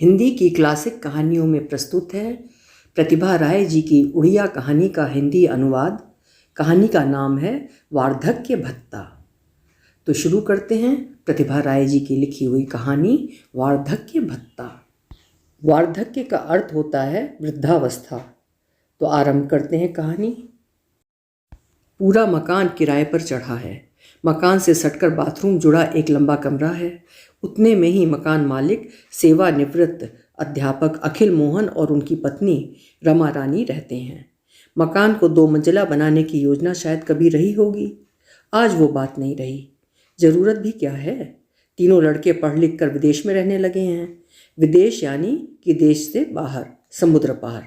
हिंदी की क्लासिक कहानियों में प्रस्तुत है प्रतिभा राय जी की उड़िया कहानी का हिंदी अनुवाद। कहानी का नाम है वार्धक्य भत्ता। तो शुरू करते हैं प्रतिभा राय जी की लिखी हुई कहानी वार्धक्य भत्ता। वार्धक्य का अर्थ होता है वृद्धावस्था। तो आरंभ करते हैं कहानी। पूरा मकान किराए पर चढ़ा है। मकान से सटकर बाथरूम जुड़ा एक लंबा कमरा है। उतने में ही मकान मालिक सेवानिवृत्त अध्यापक अखिल मोहन और उनकी पत्नी रमा रानी रहते हैं। मकान को 2 मंजिला बनाने की योजना शायद कभी रही होगी। आज वो बात नहीं रही। ज़रूरत भी क्या है, तीनों लड़के पढ़ लिख कर विदेश में रहने लगे हैं। विदेश यानी कि देश से बाहर, समुद्र पार।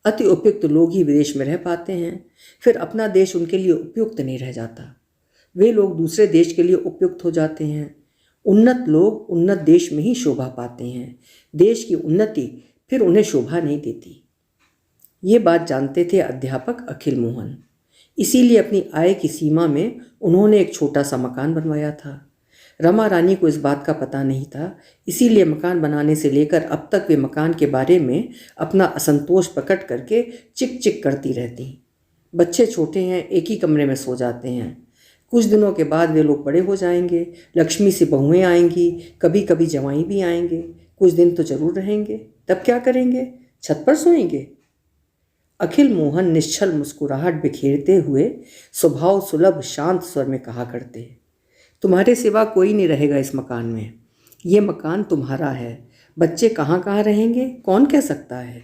अति उपयुक्त लोग ही विदेश में रह पाते हैं, फिर अपना देश उनके लिए उपयुक्त नहीं रह जाता। वे लोग दूसरे देश के लिए उपयुक्त हो जाते हैं। उन्नत लोग उन्नत देश में ही शोभा पाते हैं। देश की उन्नति फिर उन्हें शोभा नहीं देती। ये बात जानते थे अध्यापक अखिल मोहन। इसीलिए अपनी आय की सीमा में उन्होंने एक छोटा सा मकान बनवाया था। रमा रानी को इस बात का पता नहीं था, इसीलिए मकान बनाने से लेकर अब तक वे मकान के बारे में अपना असंतोष प्रकट करके चिक चिक करती रहती। बच्चे छोटे हैं, एक ही कमरे में सो जाते हैं। कुछ दिनों के बाद वे लोग बड़े हो जाएंगे, लक्ष्मी सी बहुएं आएंगी, कभी कभी जवाई भी आएंगे। कुछ दिन तो जरूर रहेंगे, तब क्या करेंगे? छत पर सोएंगे। अखिल मोहन निश्चल मुस्कुराहट बिखेरते हुए स्वभाव सुलभ शांत स्वर में कहा करते, तुम्हारे सिवा कोई नहीं रहेगा इस मकान में। ये मकान तुम्हारा है। बच्चे कहाँ कहाँ रहेंगे कौन कह सकता है।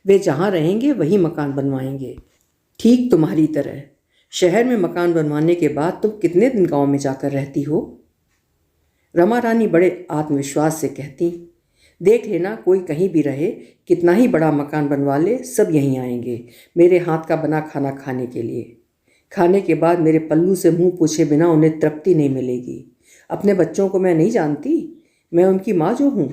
वे जहाँ रहेंगे वही मकान बनवाएंगे, ठीक तुम्हारी तरह। शहर में मकान बनवाने के बाद तुम कितने दिन गांव में जाकर रहती हो? रमा रानी बड़े आत्मविश्वास से कहती, देख लेना, कोई कहीं भी रहे, कितना ही बड़ा मकान बनवा ले, सब यहीं आएंगे मेरे हाथ का बना खाना खाने के लिए। खाने के बाद मेरे पल्लू से मुंह पूछे बिना उन्हें तृप्ति नहीं मिलेगी। अपने बच्चों को मैं नहीं जानती, मैं उनकी माँ जो हूँ।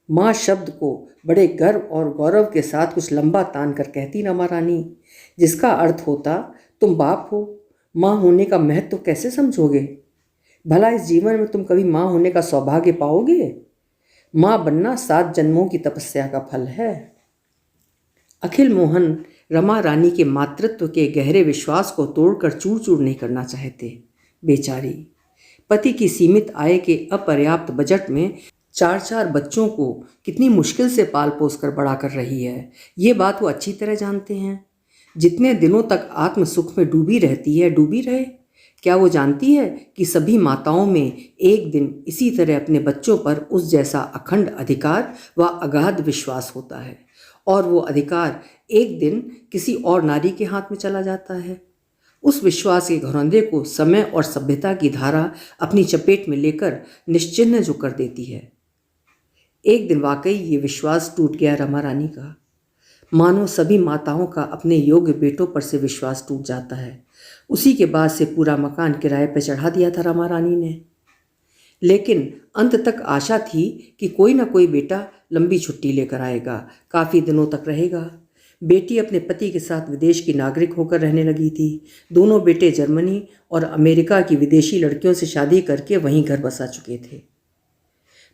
माँ शब्द को बड़े गर्व और गौरव के साथ कुछ लंबा तान कर कहती रमा रानी, जिसका अर्थ होता, तुम बाप हो, माँ होने का महत्व तो कैसे समझोगे? भला इस जीवन में तुम कभी माँ होने का सौभाग्य पाओगे? माँ बनना 7 जन्मों की तपस्या का फल है। अखिल मोहन रमा रानी के मातृत्व के गहरे विश्वास को तोड़कर चूर चूर नहीं करना चाहते। बेचारी पति की सीमित आय के अपर्याप्त बजट में 4 बच्चों को कितनी मुश्किल से पाल पोस कर बड़ा कर रही है, ये बात वो अच्छी तरह जानते हैं। जितने दिनों तक आत्म सुख में डूबी रहती है, डूबी रहे। क्या वो जानती है कि सभी माताओं में एक दिन इसी तरह अपने बच्चों पर उस जैसा अखंड अधिकार व अगाध विश्वास होता है, और वो अधिकार एक दिन किसी और नारी के हाथ में चला जाता है। उस विश्वास के घरौंदे को समय और सभ्यता की धारा अपनी चपेट में लेकर निश्चिह्न जो कर देती है। एक दिन वाकई ये विश्वास टूट गया रमा रानी का। मानो सभी माताओं का अपने योग्य बेटों पर से विश्वास टूट जाता है। उसी के बाद से पूरा मकान किराए पर चढ़ा दिया था रमा रानी ने। लेकिन अंत तक आशा थी कि कोई ना कोई बेटा लंबी छुट्टी लेकर आएगा, काफ़ी दिनों तक रहेगा। बेटी अपने पति के साथ विदेश की नागरिक होकर रहने लगी थी। दोनों बेटे जर्मनी और अमेरिका की विदेशी लड़कियों से शादी करके वहीं घर बसा चुके थे।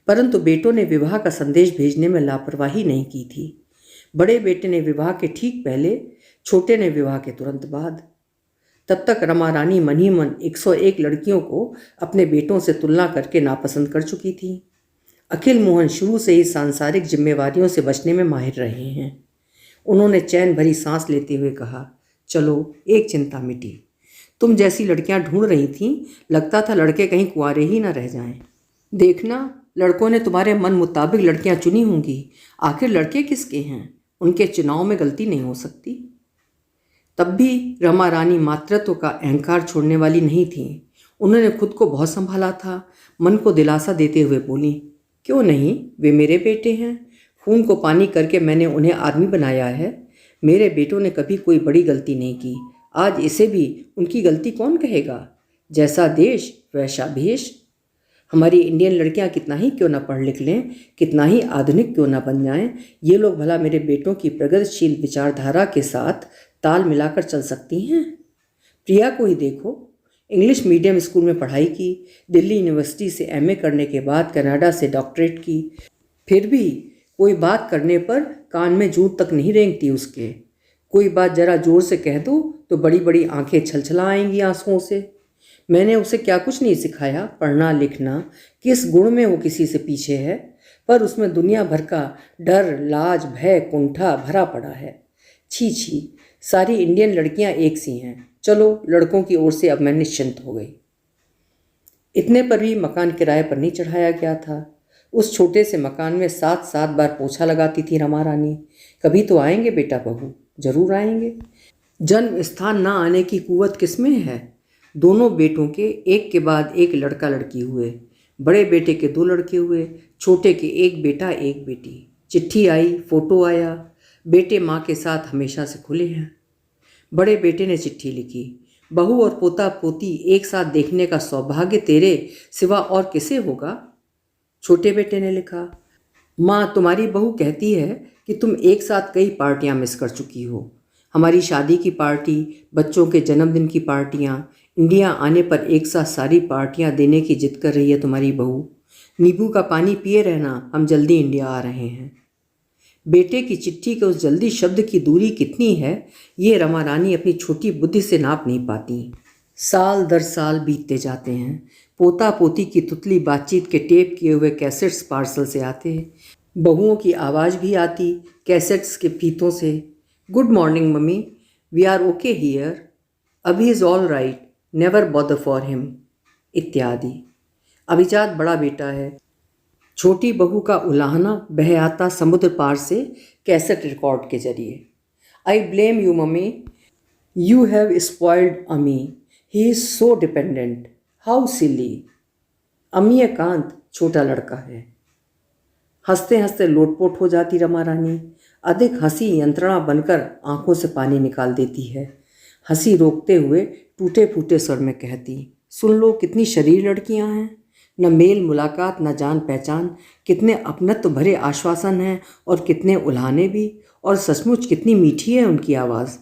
परंतु बेटों ने विवाह का संदेश भेजने में लापरवाही नहीं की थी। बड़े बेटे ने विवाह के ठीक पहले, छोटे ने विवाह के तुरंत बाद। तब तक रमा रानी मन ही मन 101 लड़कियों को अपने बेटों से तुलना करके नापसंद कर चुकी थी। अखिल मोहन शुरू से ही सांसारिक जिम्मेवारियों से बचने में माहिर रहे हैं। उन्होंने चैन भरी सांस लेते हुए कहा, चलो एक चिंता मिटी। तुम जैसी लड़कियां ढूंढ रही थीं, लगता था लड़के कहीं कुंवारे ही ना रह जाएं। देखना, लड़कों ने तुम्हारे मन मुताबिक लड़कियां चुनी होंगी। आखिर लड़के किसके हैं? उनके चुनाव में गलती नहीं हो सकती। तब भी रमा रानी मातृत्व का अहंकार छोड़ने वाली नहीं थी। उन्होंने खुद को बहुत संभाला था। मन को दिलासा देते हुए बोली, क्यों नहीं, वे मेरे बेटे हैं। खून को पानी करके मैंने उन्हें आदमी बनाया है। मेरे बेटों ने कभी कोई बड़ी गलती नहीं की। आज इसे भी उनकी गलती कौन कहेगा? जैसा देश वैसा भेष। हमारी इंडियन लड़कियां कितना ही क्यों ना पढ़ लिख लें, कितना ही आधुनिक क्यों ना बन जाएं, ये लोग भला मेरे बेटों की प्रगतिशील विचारधारा के साथ ताल मिलाकर चल सकती हैं? प्रिया को ही देखो, इंग्लिश मीडियम स्कूल में पढ़ाई की, दिल्ली यूनिवर्सिटी से एमए करने के बाद कनाडा से डॉक्टरेट की, फिर भी कोई बात करने पर कान में जूं तक नहीं रेंगती उसके। कोई बात जरा जोर से कह दो तो बड़ी बड़ी आंखें छलछला आएंगी आंसुओं से। मैंने उसे क्या कुछ नहीं सिखाया, पढ़ना लिखना, किस गुण में वो किसी से पीछे है, पर उसमें दुनिया भर का डर, लाज, भय, कुंठा भरा पड़ा है। छी छी, सारी इंडियन लड़कियां एक सी हैं। चलो, लड़कों की ओर से अब मैं निश्चिंत हो गई। इतने पर भी मकान किराए पर नहीं चढ़ाया गया था। उस छोटे से मकान में 7-7 बार पोछा लगाती थी रमा रानी। कभी तो आएंगे बेटा बहू, जरूर आएंगे। जन्म स्थान ना आने की कुवत किसमें है। दोनों बेटों के एक के बाद एक लड़का लड़की हुए। बड़े बेटे के 2 लड़के हुए, छोटे के 1 बेटा 1 बेटी। चिट्ठी आई, फोटो आया। बेटे माँ के साथ हमेशा से खुले हैं। बड़े बेटे ने चिट्ठी लिखी, बहू और पोता पोती एक साथ देखने का सौभाग्य तेरे सिवा और किसे होगा। छोटे बेटे ने लिखा, माँ तुम्हारी बहू कहती है कि तुम एक साथ कई पार्टियां मिस कर चुकी हो। हमारी शादी की पार्टी, बच्चों के जन्मदिन की पार्टियां, इंडिया आने पर एक साथ सारी पार्टियां देने की जिद कर रही है तुम्हारी बहू। नींबू का पानी पिए रहना, हम जल्दी इंडिया आ रहे हैं। बेटे की चिट्ठी के उस जल्दी शब्द की दूरी कितनी है, ये रमा रानी अपनी छोटी बुद्धि से नाप नहीं पाती। साल दर साल बीतते जाते हैं। पोता पोती की तुतली बातचीत के टेप किए हुए कैसेट्स पार्सल से आते हैं। बहुओं की आवाज़ भी आती कैसेट्स के फीतों से। Good morning mummy, we are okay here, Abhi is all right, never bother for him, इत्यादि। अभिजात बड़ा बेटा है। छोटी बहू का उलाहना बह आता समुद्र पार से कैसेट रिकॉर्ड के जरिए। I blame you mummy, you have spoiled Ami, he is so dependent, how silly. Ami Ekant छोटा लड़का है। हंसते हंसते लोटपोट हो जाती रमा रानी। अधिक हंसी यंत्रणा बनकर आंखों से पानी निकाल देती है। हंसी रोकते हुए टूटे फूटे स्वर में कहती, सुन लो कितनी शरीर लड़कियां हैं, न मेल मुलाकात न जान पहचान, कितने अपनत्व भरे आश्वासन हैं और कितने उल्हाने भी, और सचमुच कितनी मीठी है उनकी आवाज़।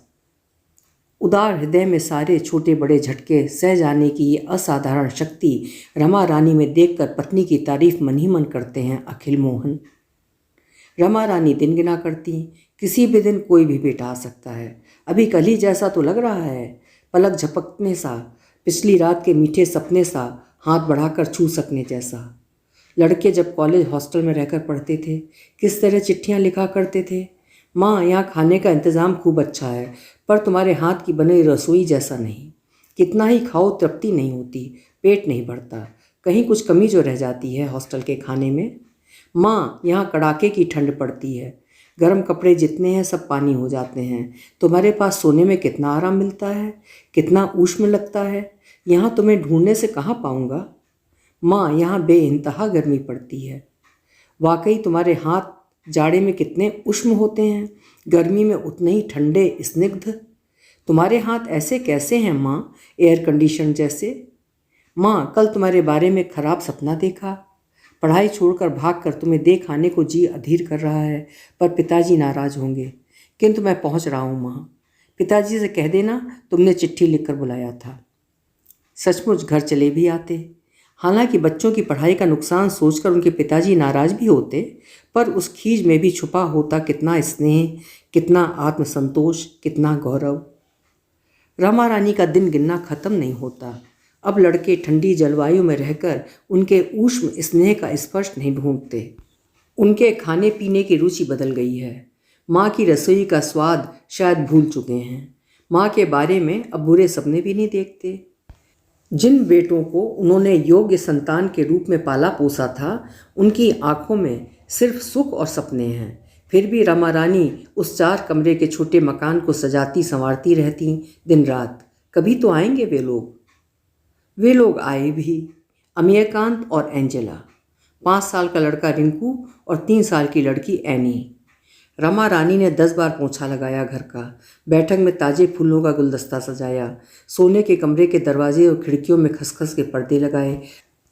उदार हृदय में सारे छोटे बड़े झटके सह जाने की ये असाधारण शक्ति रमा रानी में देखकर पत्नी की तारीफ मन ही मन करते हैं अखिल मोहन। रमा रानी दिन गिना करती, किसी भी दिन कोई भी बेटा आ सकता है। अभी कल ही जैसा तो लग रहा है, पलक झपकने सा, पिछली रात के मीठे सपने सा, हाथ बढ़ाकर छू सकने जैसा। लड़के जब कॉलेज हॉस्टल में रहकर पढ़ते थे किस तरह चिट्ठियाँ लिखा करते थे, माँ यहाँ खाने का इंतज़ाम खूब अच्छा है, पर तुम्हारे हाथ की बनी रसोई जैसा नहीं। कितना ही खाओ तृप्ति नहीं होती, पेट नहीं भरता, कहीं कुछ कमी जो रह जाती है हॉस्टल के खाने में। माँ यहाँ कड़ाके की ठंड पड़ती है, गर्म कपड़े जितने हैं सब पानी हो जाते हैं। तुम्हारे पास सोने में कितना आराम मिलता है, कितना ऊष्म लगता है, यहाँ तुम्हें ढूंढने से कहाँ पाऊँगा। माँ यहाँ बेइंतहा गर्मी पड़ती है। वाकई तुम्हारे हाथ जाड़े में कितने उष्म होते हैं, गर्मी में उतने ही ठंडे स्निग्ध। तुम्हारे हाथ ऐसे कैसे हैं माँ, एयर कंडीशन जैसे। माँ कल तुम्हारे बारे में खराब सपना देखा, पढ़ाई छोड़कर भागकर तुम्हें देख आने को जी अधीर कर रहा है, पर पिताजी नाराज़ होंगे, किंतु मैं पहुँच रहा हूँ माँ। पिताजी से कह देना तुमने चिट्ठी लिखकर बुलाया था। सचमुच घर चले भी आते। हालांकि बच्चों की पढ़ाई का नुकसान सोचकर उनके पिताजी नाराज भी होते, पर उस खीज में भी छुपा होता कितना स्नेह, कितना आत्मसंतोष, कितना गौरव। रमा रानी का दिन गिनना खत्म नहीं होता। अब लड़के ठंडी जलवायु में रहकर उनके ऊष्म स्नेह का स्पर्श नहीं ढूंढते। उनके खाने पीने की रुचि बदल गई है। माँ की रसोई का स्वाद शायद भूल चुके हैं। माँ के बारे में अब बुरे सपने भी नहीं देखते। जिन बेटों को उन्होंने योग्य संतान के रूप में पाला पोसा था, उनकी आंखों में सिर्फ सुख और सपने हैं। फिर भी रमा रानी उस 4 कमरे के छोटे मकान को सजाती संवारती रहती दिन रात। कभी तो आएंगे वे लोग। वे लोग आए भी, अमियकांत और एंजेला, 5 साल का लड़का रिंकू और 3 साल की लड़की एनी। रमा रानी ने 10 बार पोंछा लगाया घर का, बैठक में ताजे फूलों का गुलदस्ता सजाया, सोने के कमरे के दरवाजे और खिड़कियों में खसखस के पर्दे लगाए,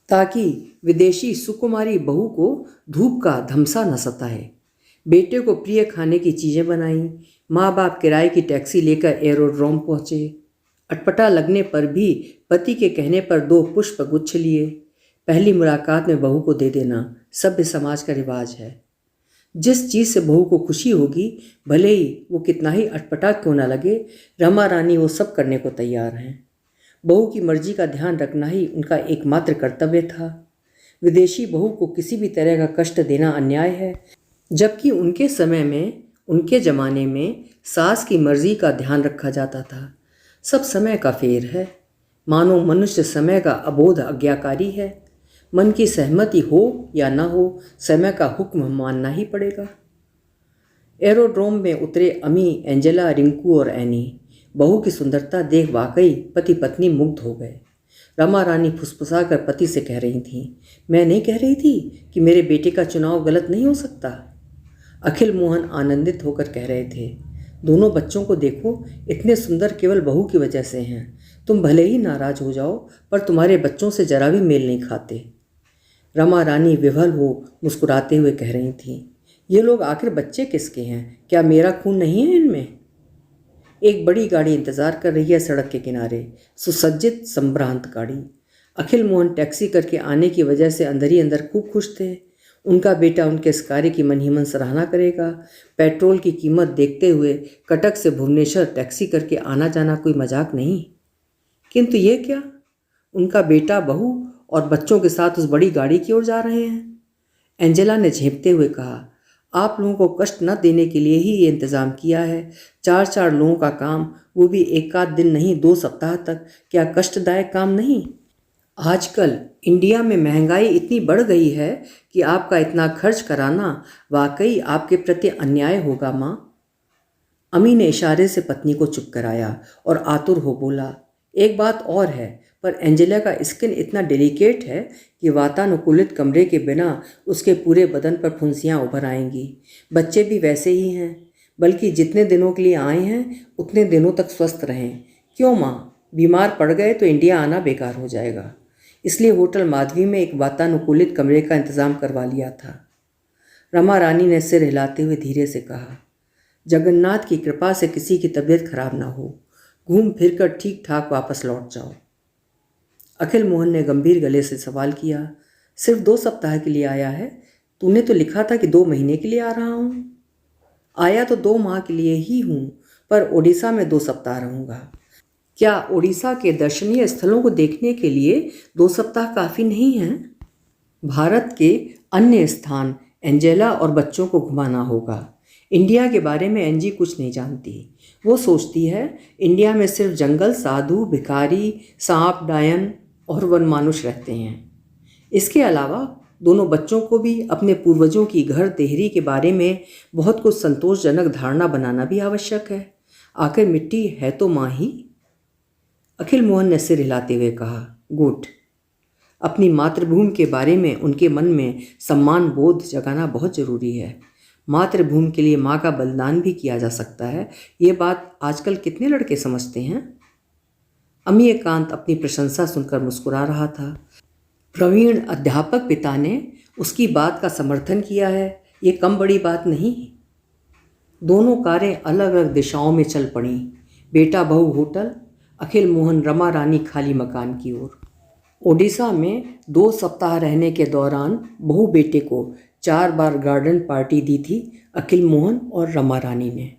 ताकि विदेशी सुकुमारी बहू को धूप का धमसा न सताए। बेटे को प्रिय खाने की चीज़ें बनाई। माँ बाप किराए की टैक्सी लेकर एरोड्रोम पहुँचे। अटपटा लगने पर भी पति के कहने पर 2 पुष्प गुच्छ लिए। पहली मुलाकात में बहू को दे देना सभ्य समाज का रिवाज है। जिस चीज़ से बहू को खुशी होगी, भले ही वो कितना ही अटपटा क्यों ना लगे, रमा रानी वो सब करने को तैयार हैं। बहू की मर्जी का ध्यान रखना ही उनका एकमात्र कर्तव्य था। विदेशी बहू को किसी भी तरह का कष्ट देना अन्याय है, जबकि उनके समय में, उनके ज़माने में सास की मर्जी का ध्यान रखा जाता था। सब समय का फेर है, मानो मनुष्य समय का अबोध आज्ञाकारी है। मन की सहमति हो या ना हो, समय का हुक्म मानना ही पड़ेगा। एरोड्रोम में उतरे अमी, एंजेला, रिंकू और एनी। बहू की सुंदरता देख वाकई पति पत्नी मुग्ध हो गए। रमा रानी फुसफुसा कर पति से कह रही थीं, मैं नहीं कह रही थी कि मेरे बेटे का चुनाव गलत नहीं हो सकता। अखिल मोहन आनंदित होकर कह रहे थे, दोनों बच्चों को देखो, इतने सुंदर केवल बहू की वजह से हैं। तुम भले ही नाराज हो जाओ, पर तुम्हारे बच्चों से जरा भी मेल नहीं खाते। रमा रानी विह्वल हो मुस्कुराते हुए कह रही थीं, ये लोग आखिर बच्चे किसके हैं? क्या मेरा खून नहीं है इनमें? एक बड़ी गाड़ी इंतजार कर रही है सड़क के किनारे, सुसज्जित संभ्रांत गाड़ी। अखिल मोहन टैक्सी करके आने की वजह से अंदर ही अंदर खूब खुश थे। उनका बेटा उनके इस कार्य की मन ही मन सराहना करेगा। पेट्रोल की कीमत देखते हुए कटक से भुवनेश्वर टैक्सी करके आना जाना कोई मजाक नहीं। किंतु ये क्या, उनका बेटा बहू और बच्चों के साथ उस बड़ी गाड़ी की ओर जा रहे हैं। एंजेला ने झेंपते हुए कहा, आप लोगों को कष्ट न देने के लिए ही ये इंतज़ाम किया है। 4-4 लोगों का काम, वो भी एक आध दिन नहीं, 2 सप्ताह तक, क्या कष्टदायक काम नहीं? आजकल इंडिया में महंगाई इतनी बढ़ गई है कि आपका इतना खर्च कराना वाकई आपके प्रति अन्याय होगा माँ। अमी ने इशारे से पत्नी को चुप कराया और आतुर हो बोला, एक बात और है, पर एंजेला का स्किन इतना डेलिकेट है कि वातानुकूलित कमरे के बिना उसके पूरे बदन पर फुंसियाँ उभर आएंगी। बच्चे भी वैसे ही हैं, बल्कि जितने दिनों के लिए आए हैं उतने दिनों तक स्वस्थ रहें। क्यों माँ, बीमार पड़ गए तो इंडिया आना बेकार हो जाएगा। इसलिए होटल माधवी में एक वातानुकूलित कमरे का इंतज़ाम करवा लिया था। रमा रानी ने सिर हिलाते हुए धीरे से कहा, जगन्नाथ की कृपा से किसी की तबीयत खराब ना हो, घूम फिर कर ठीक ठाक वापस लौट जाओ। अखिल मोहन ने गंभीर गले से सवाल किया, सिर्फ 2 सप्ताह के लिए आया है? तूने तो लिखा था कि 2 महीने के लिए आ रहा हूँ। आया तो 2 माह के लिए ही हूँ, पर ओडिशा में 2 सप्ताह रहूँगा। क्या ओडिशा के दर्शनीय स्थलों को देखने के लिए 2 सप्ताह काफ़ी नहीं हैं? भारत के अन्य स्थान एंजेला और बच्चों को घुमाना होगा। इंडिया के बारे में एंजी कुछ नहीं जानती। वो सोचती है इंडिया में सिर्फ जंगल, साधु, भिखारी, सांप, डायन और वनमानुष रहते हैं। इसके अलावा दोनों बच्चों को भी अपने पूर्वजों की घर देहरी के बारे में बहुत कुछ संतोषजनक धारणा बनाना भी आवश्यक है। आखिर मिट्टी है तो माँ ही। अखिल मोहन ने सिर हिलाते हुए कहा, गुड। अपनी मातृभूमि के बारे में उनके मन में सम्मान बोध जगाना बहुत ज़रूरी है। मातृभूमि के लिए माँ का बलिदान भी किया जा सकता है। ये बात आजकल कितने लड़के समझते हैं? अमीयकांत अपनी प्रशंसा सुनकर मुस्कुरा रहा था। प्रवीण अध्यापक पिता ने उसकी बात का समर्थन किया है, ये कम बड़ी बात नहीं। दोनों कारें अलग अलग दिशाओं में चल पड़ीं। बेटा बहू होटल, अखिल मोहन रमा रानी खाली मकान की ओर। ओडिशा में 2 सप्ताह रहने के दौरान बहू बेटे को 4 बार गार्डन पार्टी दी थी अखिल मोहन और रमा रानी ने।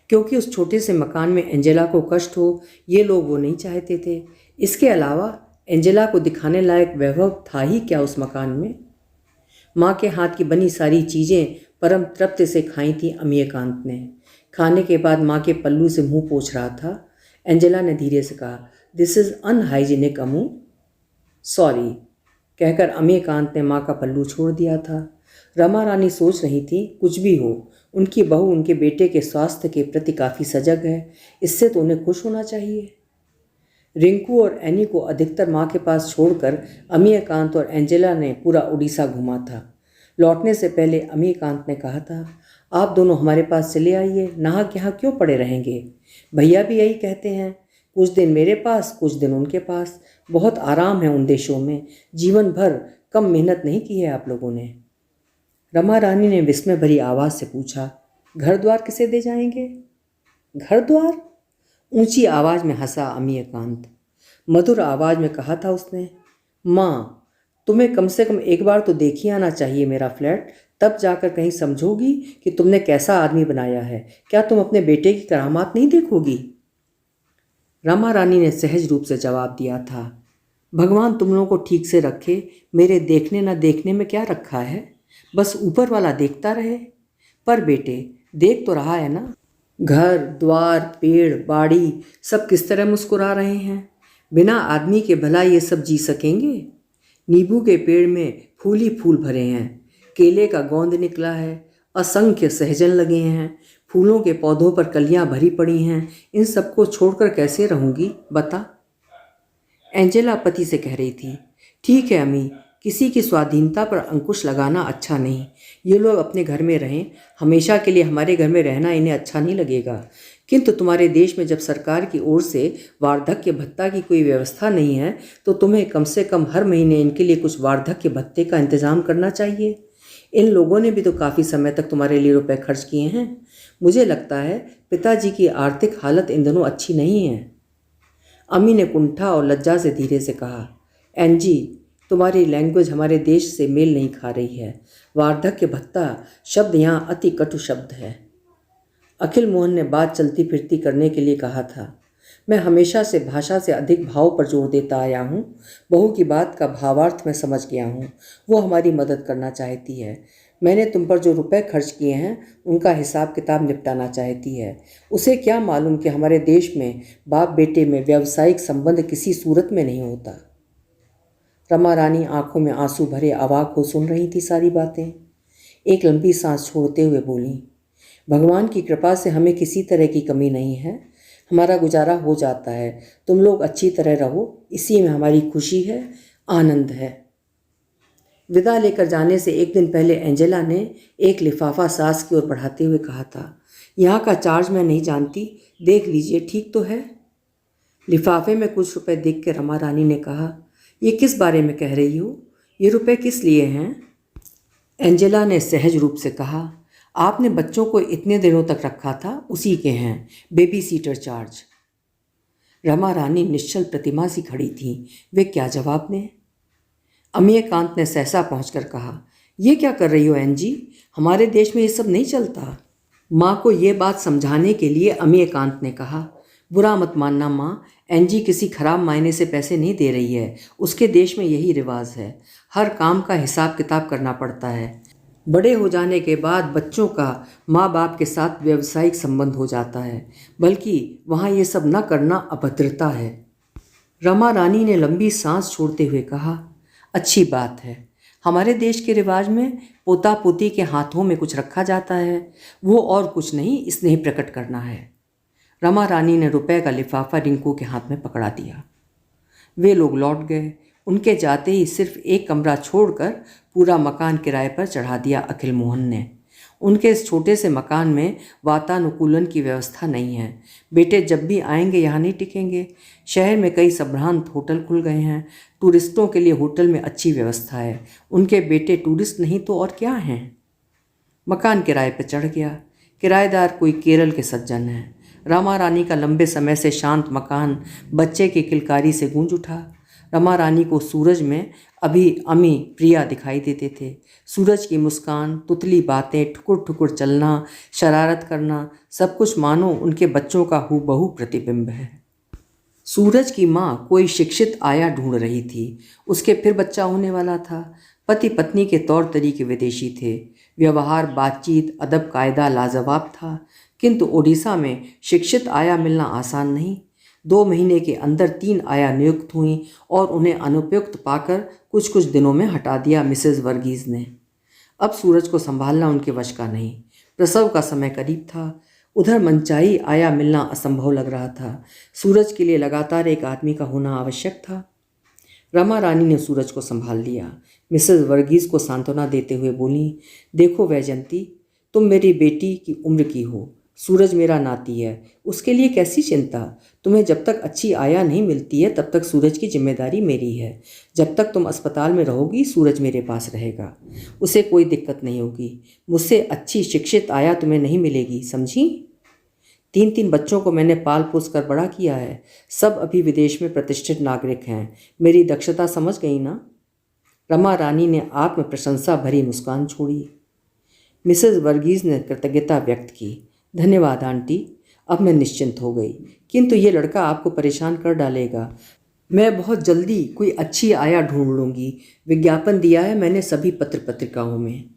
क्योंकि उस छोटे से मकान में एंजेला को कष्ट हो, ये लोग वो नहीं चाहते थे। इसके अलावा एंजेला को दिखाने लायक वैभव था ही क्या उस मकान में। माँ के हाथ की बनी सारी चीज़ें परम तृप्ति से खाई थी अमीयकांत ने। खाने के बाद माँ के पल्लू से मुंह पोंछ रहा था। एंजेला ने धीरे से कहा, this is unhygienic Amu. Sorry कहकर अमीयकांत ने माँ का पल्लू छोड़ दिया था। रमा रानी सोच रही थी, कुछ भी हो, उनकी बहू उनके बेटे के स्वास्थ्य के प्रति काफ़ी सजग है, इससे तो उन्हें खुश होना चाहिए। रिंकू और एनी को अधिकतर माँ के पास छोड़कर अमीयकांत और एंजेला ने पूरा उड़ीसा घूमा था। लौटने से पहले अमीयकांत ने कहा था, आप दोनों हमारे पास चले आइए, नाहक यहाँ क्यों पड़े रहेंगे? भैया भी यही कहते हैं, कुछ दिन मेरे पास, कुछ दिन उनके पास। बहुत आराम है उन देशों में, जीवन भर कम मेहनत नहीं की है आप लोगों ने। रमा रानी ने विस्मय भरी आवाज़ से पूछा, घर द्वार किसे दे जाएंगे? घर द्वार? ऊंची आवाज़ में हंसा अमीयकांत। मधुर आवाज़ में कहा था उसने, माँ तुम्हें कम से कम एक बार तो देख ही आना चाहिए मेरा फ्लैट, तब जाकर कहीं समझोगी कि तुमने कैसा आदमी बनाया है। क्या तुम अपने बेटे की करामात नहीं देखोगी? रमा रानी ने सहज रूप से जवाब दिया था, भगवान तुम लोगों को ठीक से रखे, मेरे देखने न देखने में क्या रखा है, बस ऊपर वाला देखता रहे। पर बेटे, देख तो रहा है ना, घर द्वार पेड़ बाड़ी सब किस तरह मुस्कुरा रहे हैं। बिना आदमी के भला ये सब जी सकेंगे? नींबू के पेड़ में फूल ही फूल भरे हैं, केले का गोंद निकला है, असंख्य सहजन लगे हैं, फूलों के पौधों पर कलियां भरी पड़ी हैं। इन सबको छोड़कर कैसे रहूंगी बता? एंजेला पति से कह रही थी, ठीक है अम्मी, किसी की स्वाधीनता पर अंकुश लगाना अच्छा नहीं। ये लोग अपने घर में रहें, हमेशा के लिए हमारे घर में रहना इन्हें अच्छा नहीं लगेगा। किंतु तुम्हारे देश में जब सरकार की ओर से वार्धक्य भत्ता की कोई व्यवस्था नहीं है, तो तुम्हें कम से कम हर महीने इनके लिए कुछ वार्धक्य भत्ते का इंतजाम करना चाहिए। इन लोगों ने भी तो काफ़ी समय तक तुम्हारे लिए रुपए खर्च किए हैं। मुझे लगता है पिताजी की आर्थिक हालत इन दिनों अच्छी नहीं है। अम्मी ने कुंठा और लज्जा से धीरे से कहा, एनजी, तुम्हारी लैंग्वेज हमारे देश से मेल नहीं खा रही है। वार्धक्य भत्ता शब्द यहाँ अति कटु शब्द है। अखिल मोहन ने बात चलती फिरती करने के लिए कहा था, मैं हमेशा से भाषा से अधिक भाव पर जोर देता आया हूँ। बहू की बात का भावार्थ मैं समझ गया हूँ। वो हमारी मदद करना चाहती है। मैंने तुम पर जो रुपए खर्च किए हैं उनका हिसाब किताब निपटाना चाहती है। उसे क्या मालूम कि हमारे देश में बाप बेटे में व्यावसायिक संबंध किसी सूरत में नहीं होता। रमा रानी आंखों में आंसू भरे अवाक हो सुन रही थी सारी बातें। एक लंबी सांस छोड़ते हुए बोली, भगवान की कृपा से हमें किसी तरह की कमी नहीं है, हमारा गुजारा हो जाता है। तुम लोग अच्छी तरह रहो, इसी में हमारी खुशी है, आनंद है। विदा लेकर जाने से एक दिन पहले एंजेला ने एक लिफाफा सास की ओर बढ़ाते हुए कहा था, यहाँ का चार्ज मैं नहीं जानती, देख लीजिए ठीक तो है। लिफाफे में कुछ रुपए देख के रमा रानी ने कहा, ये किस बारे में कह रही हो? ये रुपए किस लिए हैं? एंजेला ने सहज रूप से कहा, आपने बच्चों को इतने दिनों तक रखा था, उसी के हैं, बेबी सीटर चार्ज। रमा रानी निश्चल प्रतिमा सी खड़ी थी। वे क्या जवाब दें? अमीयकांत ने सहसा पहुंचकर कहा, ये क्या कर रही हो एंजी? हमारे देश में ये सब नहीं चलता। माँ को ये बात समझाने के लिए अमीयकांत ने कहा, बुरा मत मानना माँ, एंजी किसी खराब मायने से पैसे नहीं दे रही है। उसके देश में यही रिवाज है, हर काम का हिसाब किताब करना पड़ता है। बड़े हो जाने के बाद बच्चों का माँ बाप के साथ व्यावसायिक संबंध हो जाता है, बल्कि वहाँ ये सब न करना अभद्रता है। रमा रानी ने लंबी सांस छोड़ते हुए कहा, अच्छी बात है। हमारे देश के रिवाज में पोता पोती के हाथों में कुछ रखा जाता है, वो और कुछ नहीं, स्नेह प्रकट करना है। रमा रानी ने रुपए का लिफाफा रिंकू के हाथ में पकड़ा दिया। वे लोग लौट गए। उनके जाते ही सिर्फ एक कमरा छोड़कर पूरा मकान किराए पर चढ़ा दिया अखिल मोहन ने। उनके इस छोटे से मकान में वातानुकूलन की व्यवस्था नहीं है। बेटे जब भी आएंगे यहाँ नहीं टिकेंगे। शहर में कई संभ्रांत होटल खुल गए हैं, टूरिस्टों के लिए होटल में अच्छी व्यवस्था है। उनके बेटे टूरिस्ट नहीं तो और क्या हैं। मकान किराए पर चढ़ गया। किराएदार कोई केरल के सज्जन हैं। रमा रानी का लंबे समय से शांत मकान बच्चे की किलकारी से गूंज उठा। रमा रानी को सूरज में अभी अमी प्रिया दिखाई देते थे। सूरज की मुस्कान, तुतली बातें, ठुकुर ठुकुर चलना, शरारत करना, सब कुछ मानो उनके बच्चों का हूबहू प्रतिबिंब है। सूरज की माँ कोई शिक्षित आया ढूंढ रही थी। उसके फिर बच्चा होने वाला था। पति पत्नी के तौर तरीके विदेशी थे। व्यवहार, बातचीत, अदब कायदा लाजवाब था। किंतु ओडिशा में शिक्षित आया मिलना आसान नहीं। 2 महीने के अंदर 3 आया नियुक्त हुई और उन्हें अनुपयुक्त पाकर कुछ कुछ दिनों में हटा दिया मिसेज वर्गीज ने। अब सूरज को संभालना उनके वश का नहीं। प्रसव का समय करीब था। उधर मनचाही आया मिलना असंभव लग रहा था। सूरज के लिए लगातार एक आदमी का होना आवश्यक था। रमा रानी ने सूरज को संभाल लिया। मिसेज वर्गीज को सांत्वना देते हुए बोली, देखो वैजंती, तुम मेरी बेटी की उम्र की हो। सूरज मेरा नाती है, उसके लिए कैसी चिंता। तुम्हें जब तक अच्छी आया नहीं मिलती है तब तक सूरज की जिम्मेदारी मेरी है। जब तक तुम अस्पताल में रहोगी सूरज मेरे पास रहेगा। उसे कोई दिक्कत नहीं होगी। मुझसे अच्छी शिक्षित आया तुम्हें नहीं मिलेगी, समझी। 3 बच्चों को मैंने पाल पोस कर बड़ा किया है। सब अभी विदेश में प्रतिष्ठित नागरिक हैं। मेरी दक्षता समझ गई ना। रमा रानी ने आत्म प्रशंसा भरी मुस्कान छोड़ी। मिसेस वर्गीस ने कृतज्ञता व्यक्त की। धन्यवाद आंटी, अब मैं निश्चिंत हो गई, किंतु ये लड़का आपको परेशान कर डालेगा। मैं बहुत जल्दी कोई अच्छी आया ढूंढ लूँगी। विज्ञापन दिया है मैंने सभी पत्र पत्रिकाओं में।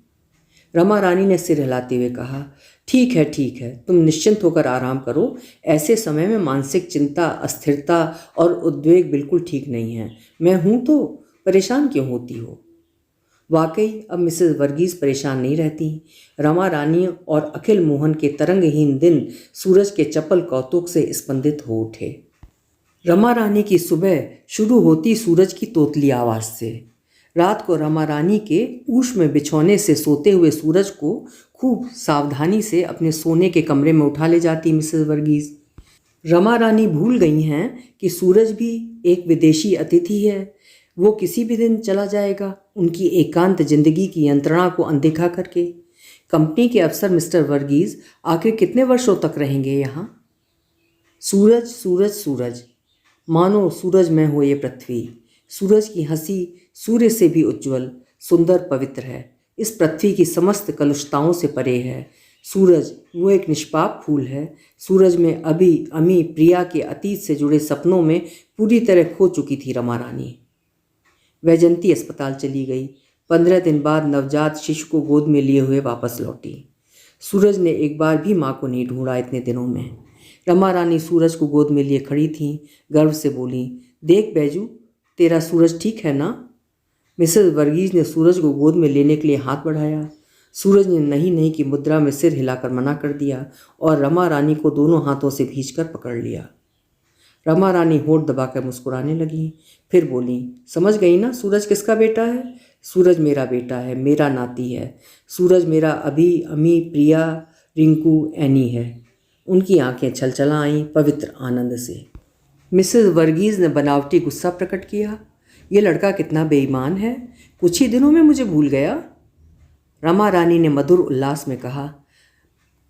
रमा रानी ने सिर हिलाते हुए कहा, ठीक है, तुम निश्चिंत होकर आराम करो। ऐसे समय में मानसिक चिंता, अस्थिरता और उद्वेग बिल्कुल ठीक नहीं है। मैं हूँ तो परेशान क्यों होती हो? वाकई अब मिसेस वर्गीस परेशान नहीं रहती। रमा रानी और अखिल मोहन के तरंगहीन दिन सूरज के चपल कौतुक से स्पंदित हो उठे। रमा रानी की सुबह शुरू होती सूरज की तोतली आवाज़ से। रात को रमा रानी के ऊष्म में बिछौने से सोते हुए सूरज को खूब सावधानी से अपने सोने के कमरे में उठा ले जाती मिसेस वर्गीस। रमा रानी भूल गई हैं कि सूरज भी एक विदेशी अतिथि है। वो किसी भी दिन चला जाएगा, उनकी एकांत जिंदगी की यंत्रणा को अनदेखा करके। कंपनी के अफसर मिस्टर वर्गीस आखिर कितने वर्षों तक रहेंगे यहाँ? सूरज, सूरज, सूरज, मानो सूरज में हो ये पृथ्वी। सूरज की हंसी सूर्य से भी उज्ज्वल, सुंदर, पवित्र है। इस पृथ्वी की समस्त कलुषताओं से परे है। सूरज वो एक निष्पाप फूल है। सूरज में अभी अमी प्रिया के अतीत से जुड़े सपनों में पूरी तरह खो चुकी थी रमा रानी। वैजंती अस्पताल चली गई। 15 दिन बाद नवजात शिशु को गोद में लिए हुए वापस लौटी। सूरज ने एक बार भी माँ को नहीं ढूंढा इतने दिनों में। रमा रानी सूरज को गोद में लिए खड़ी थीं, गर्व से बोली, देख बैजू, तेरा सूरज ठीक है ना? मिसेस वर्गीस ने सूरज को गोद में लेने के लिए हाथ बढ़ाया। सूरज ने नहीं की मुद्रा में सिर हिलाकर मना कर दिया और रमा रानी को दोनों हाथों से खींचकर पकड़ लिया। रमा रानी होठ दबाकर मुस्कुराने लगी, फिर बोली, समझ गई ना सूरज किसका बेटा है? सूरज मेरा बेटा है, मेरा नाती है। सूरज मेरा अभी अमी प्रिया रिंकू एनी है। उनकी आंखें छलछला आईं पवित्र आनंद से। मिसेस वर्गीस ने बनावटी गुस्सा प्रकट किया। ये लड़का कितना बेईमान है, कुछ ही दिनों में मुझे भूल गया। रमा रानी ने मधुर उल्लास में कहा,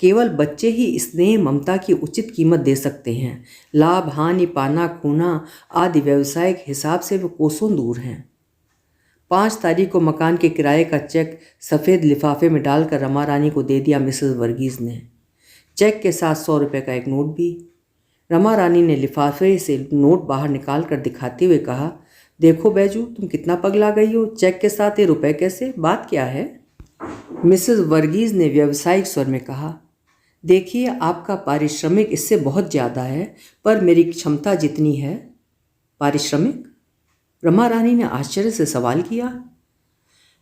केवल बच्चे ही स्नेह ममता की उचित कीमत दे सकते हैं। लाभ हानि, पाना खोना आदि व्यावसायिक हिसाब से वो कोसों दूर हैं। 5 तारीख को मकान के किराए का चेक सफ़ेद लिफाफे में डालकर रमा रानी को दे दिया मिसेस वर्गीस ने। चेक के साथ 100 रुपये का एक नोट भी। रमा रानी ने लिफाफे से नोट बाहर निकाल कर दिखाते हुए कहा, देखो बैजू, तुम कितना पगला गई हो। चेक के साथ ये रुपए कैसे? बात क्या है? मिसेस वर्गीस ने व्यावसायिक स्वर में कहा, देखिए, आपका पारिश्रमिक इससे बहुत ज़्यादा है, पर मेरी क्षमता जितनी है। पारिश्रमिक? रमा रानी ने आश्चर्य से सवाल किया।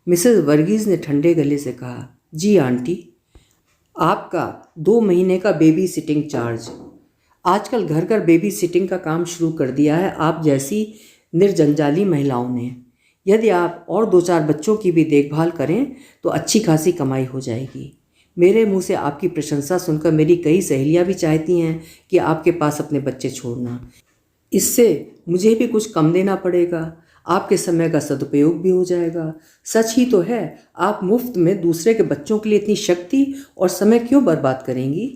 मिसेस वर्गीस ने ठंडे गले से कहा, जी आंटी, आपका 2 महीने का बेबी सिटिंग चार्ज। आजकल घर घर बेबी सिटिंग का काम शुरू कर दिया है आप जैसी निर्जंजाली महिलाओं ने। यदि आप और 2-4 बच्चों की भी देखभाल करें तो अच्छी खासी कमाई हो जाएगी। मेरे मुंह से आपकी प्रशंसा सुनकर मेरी कई सहेलियां भी चाहती हैं कि आपके पास अपने बच्चे छोड़ना। इससे मुझे भी कुछ कम देना पड़ेगा, आपके समय का सदुपयोग भी हो जाएगा। सच ही तो है, आप मुफ्त में दूसरे के बच्चों के लिए इतनी शक्ति और समय क्यों बर्बाद करेंगी?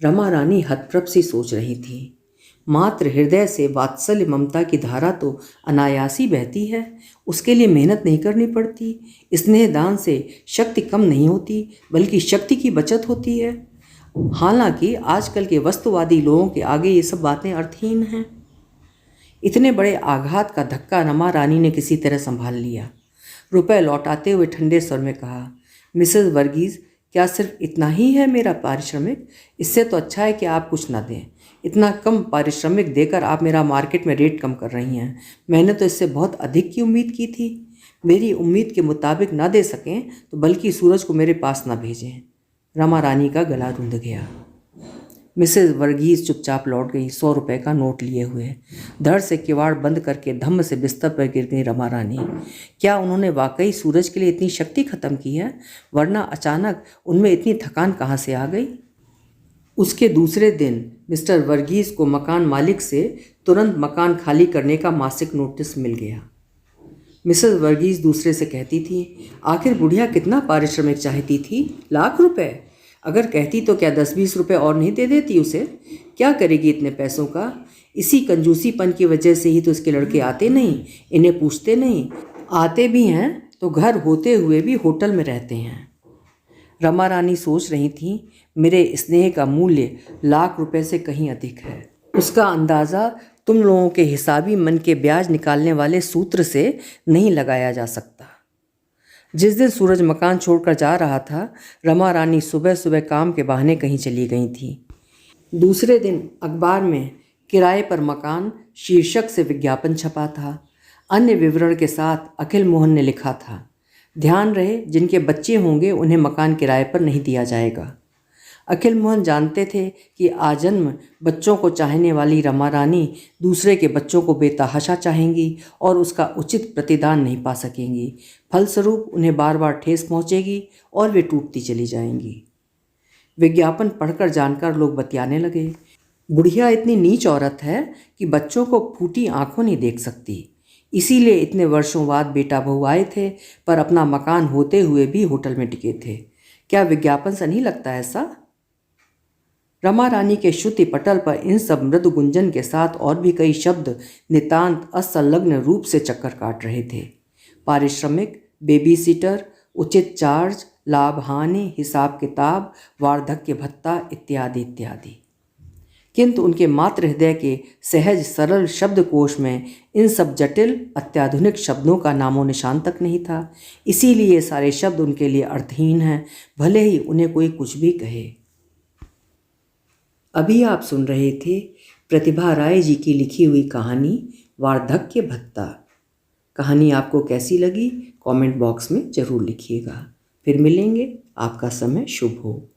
रमा रानी हतप्रभ सी सोच रही थी। मात्र हृदय से वात्सल्य ममता की धारा तो अनायासी बहती है, उसके लिए मेहनत नहीं करनी पड़ती। स्नेह दान से शक्ति कम नहीं होती, बल्कि शक्ति की बचत होती है। हालांकि आजकल के वस्तुवादी लोगों के आगे ये सब बातें अर्थहीन हैं। इतने बड़े आघात का धक्का रमा रानी ने किसी तरह संभाल लिया। रुपए लौटाते हुए ठंडे स्वर में कहा, मिसेस वर्गीस, क्या सिर्फ इतना ही है मेरा पारिश्रमिक? इससे तो अच्छा है कि आप कुछ ना दें। इतना कम पारिश्रमिक देकर आप मेरा मार्केट में रेट कम कर रही हैं। मैंने तो इससे बहुत अधिक की उम्मीद की थी। मेरी उम्मीद के मुताबिक ना दे सकें तो बल्कि सूरज को मेरे पास ना भेजें। रमा रानी का गला रुंध गया। मिसेस वर्गीस चुपचाप लौट गई, 100 रुपये का नोट लिए हुए। धड़ से किवाड़ बंद करके धम्म से बिस्तर पर गिर गई रमा रानी। क्या उन्होंने वाकई सूरज के लिए इतनी शक्ति खत्म की है? वरना अचानक उनमें इतनी थकान कहाँ से आ गई? उसके दूसरे दिन मिस्टर वर्गीस को मकान मालिक से तुरंत मकान खाली करने का मासिक नोटिस मिल गया। मिसेस वर्गीस दूसरे से कहती थी, आखिर बुढ़िया कितना पारिश्रमिक चाहती थी? लाख रुपए? अगर कहती तो क्या 10-20 रुपये और नहीं दे देती उसे? क्या करेगी इतने पैसों का? इसी कंजूसीपन की वजह से ही तो इसके लड़के आते नहीं, इन्हें पूछते नहीं। आते भी हैं तो घर होते हुए भी होटल में रहते हैं। रमा रानी सोच रही थीं, मेरे स्नेह का मूल्य लाख रुपए से कहीं अधिक है। उसका अंदाज़ा तुम लोगों के हिसाबी मन के ब्याज निकालने वाले सूत्र से नहीं लगाया जा सकता। जिस दिन सूरज मकान छोड़कर जा रहा था, रमा रानी सुबह सुबह काम के बहाने कहीं चली गई थी। दूसरे दिन अखबार में किराए पर मकान शीर्षक से विज्ञापन छपा था। अन्य विवरण के साथ अखिल मोहन ने लिखा था, ध्यान रहे जिनके बच्चे होंगे उन्हें मकान किराए पर नहीं दिया जाएगा। अखिल मोहन जानते थे कि आजन्म बच्चों को चाहने वाली रमा रानी दूसरे के बच्चों को बेतहाशा चाहेंगी और उसका उचित प्रतिदान नहीं पा सकेंगी। फलस्वरूप उन्हें बार बार ठेस पहुंचेगी और वे टूटती चली जाएंगी। विज्ञापन पढ़कर जानकार लोग बतियाने लगे, बुढ़िया इतनी नीच औरत है कि बच्चों को फूटी आंखों नहीं देख सकती, इसीलिए इतने वर्षों बाद बेटा बहू आए थे, पर अपना मकान होते हुए भी होटल में टिके थे। क्या विज्ञापन से नहीं लगता ऐसा? रमा रानी के श्रुति पटल पर इन सब मृदु गुंजन के साथ और भी कई शब्द नितांत असंलग्न रूप से चक्कर काट रहे थे। पारिश्रमिक, बेबी सीटर, उचित चार्ज, लाभ हानि, हिसाब किताब, वार्धक्य भत्ता इत्यादि इत्यादि। किंतु उनके मातृ हृदय के सहज सरल शब्दकोश में इन सब जटिल अत्याधुनिक शब्दों का नामो निशान तक नहीं था। इसीलिए सारे शब्द उनके लिए अर्थहीन हैं, भले ही उन्हें कोई कुछ भी कहे। अभी आप सुन रहे थे प्रतिभा राय जी की लिखी हुई कहानी वार्धक्य भत्ता। कहानी आपको कैसी लगी कमेंट बॉक्स में ज़रूर लिखिएगा। फिर मिलेंगे। आपका समय शुभ हो।